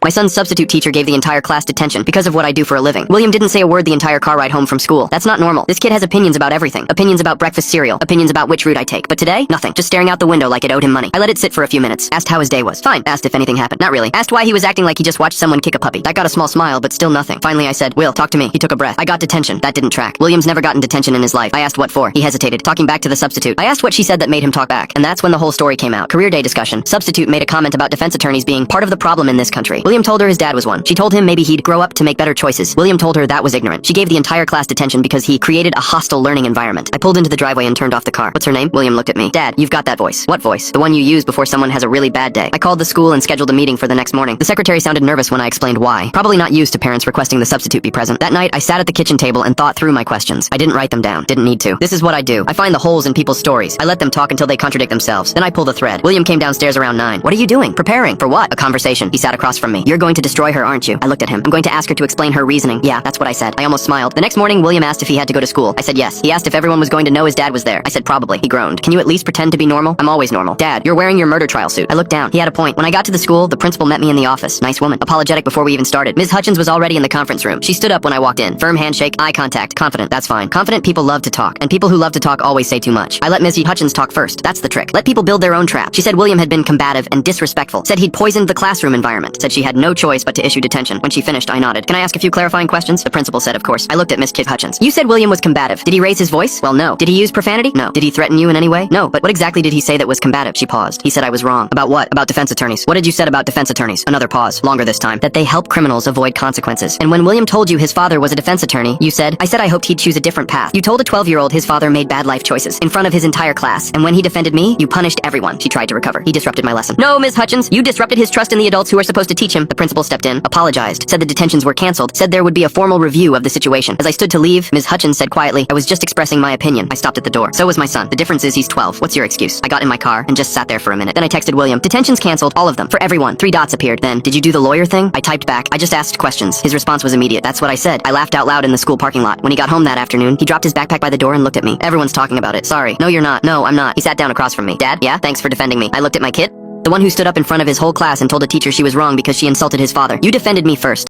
My son's substitute teacher gave the entire class detention because of what I do for a living. William didn't say a word the entire car ride home from school. That's not normal. This kid has opinions about everything. Opinions about breakfast cereal. Opinions about which route I take. But today, nothing. Just staring out the window like it owed him money. I let it sit for a few minutes. Asked how his day was. Fine. Asked if anything happened. Not really. Asked why he was acting like he just watched someone kick a puppy. That got a small smile, but still nothing. Finally, I said, Will, talk to me. He took a breath. I got detention. That didn't track. William's never gotten detention in his life. I asked what for. He hesitated. Talking back to the substitute. I asked what she said that made him talk back. And that's when the whole story came out. Career day discussion. Substitute made a comment about defense attorneys being part of the problem in this country. William told her his dad was one. She told him maybe he'd grow up to make better choices. William told her that was ignorant. She gave the entire class detention because he created a hostile learning environment. I pulled into the driveway and turned off the car. What's her name? William looked at me. Dad, you've got that voice. What voice? The one you use before someone has a really bad day. I called the school and scheduled a meeting for the next morning. The secretary sounded nervous when I explained why. Probably not used to parents requesting the substitute be present. That night, I sat at the kitchen table and thought through my questions. I didn't write them down. Didn't need to. This is what I do. I find the holes in people's stories. I let them talk until they contradict themselves. Then I pull the thread. William came downstairs around 9. What are you doing? Preparing. For what? A conversation. He sat across from me. You're going to destroy her, aren't you? I looked at him. I'm going to ask her to explain her reasoning. Yeah, that's what I said. I almost smiled. The next morning, William asked if he had to go to school. I said yes. He asked if everyone was going to know his dad was there. I said probably. He groaned. Can you at least pretend to be normal? I'm always normal. Dad, you're wearing your murder trial suit. I looked down. He had a point. When I got to the school, the principal met me in the office. Nice woman. Apologetic before we even started. Ms. Hutchins was already in the conference room. She stood up when I walked in. Firm handshake, eye contact, confident. That's fine. Confident people love to talk, and people who love to talk always say too much. I let Ms. Hutchins talk first. That's the trick. Let people build their own trap. She said William had been combative and disrespectful. Said he'd poisoned the classroom environment. Said she had no choice but to issue detention. When she finished, I nodded. Can I ask a few clarifying questions? The principal said, of course. I looked at Ms. Hutchins. You said William was combative. Did he raise his voice? Well, no. Did he use profanity? No. Did he threaten you in any way? No. But what exactly did he say that was combative? She paused. He said I was wrong. About what? About defense attorneys. What did you said about defense attorneys? Another pause. Longer this time. That they help criminals avoid consequences. And when William told you his father was a defense attorney, you said, I said I hoped he'd choose a different path. You told a 12-year-old his father made bad life choices in front of his entire class. And when he defended me, you punished everyone. She tried to recover. He disrupted my lesson. No, Ms. Hutchins, you disrupted his trust in the adults who are supposed to teach him. The principal stepped in, apologized, said the detentions were canceled, said there would be a formal review of the situation. As I stood to leave, Ms. Hutchins said quietly, I was just expressing my opinion. I stopped at the door. So was my son. The difference is he's 12. What's your excuse? I got in my car and just sat there for a minute. Then I texted William. Detentions canceled, all of them. For everyone. 3 dots appeared. Then, did you do the lawyer thing? I typed back. I just asked questions. His response was immediate. That's what I said. I laughed out loud in the school parking lot. When he got home that afternoon, he dropped his backpack by the door and looked at me. Everyone's talking about it. Sorry. No, you're not. No, I'm not. He sat down across from me. Dad? Yeah? Thanks for defending me. I looked at my kid. The one who stood up in front of his whole class and told a teacher she was wrong because she insulted his father. You defended me first.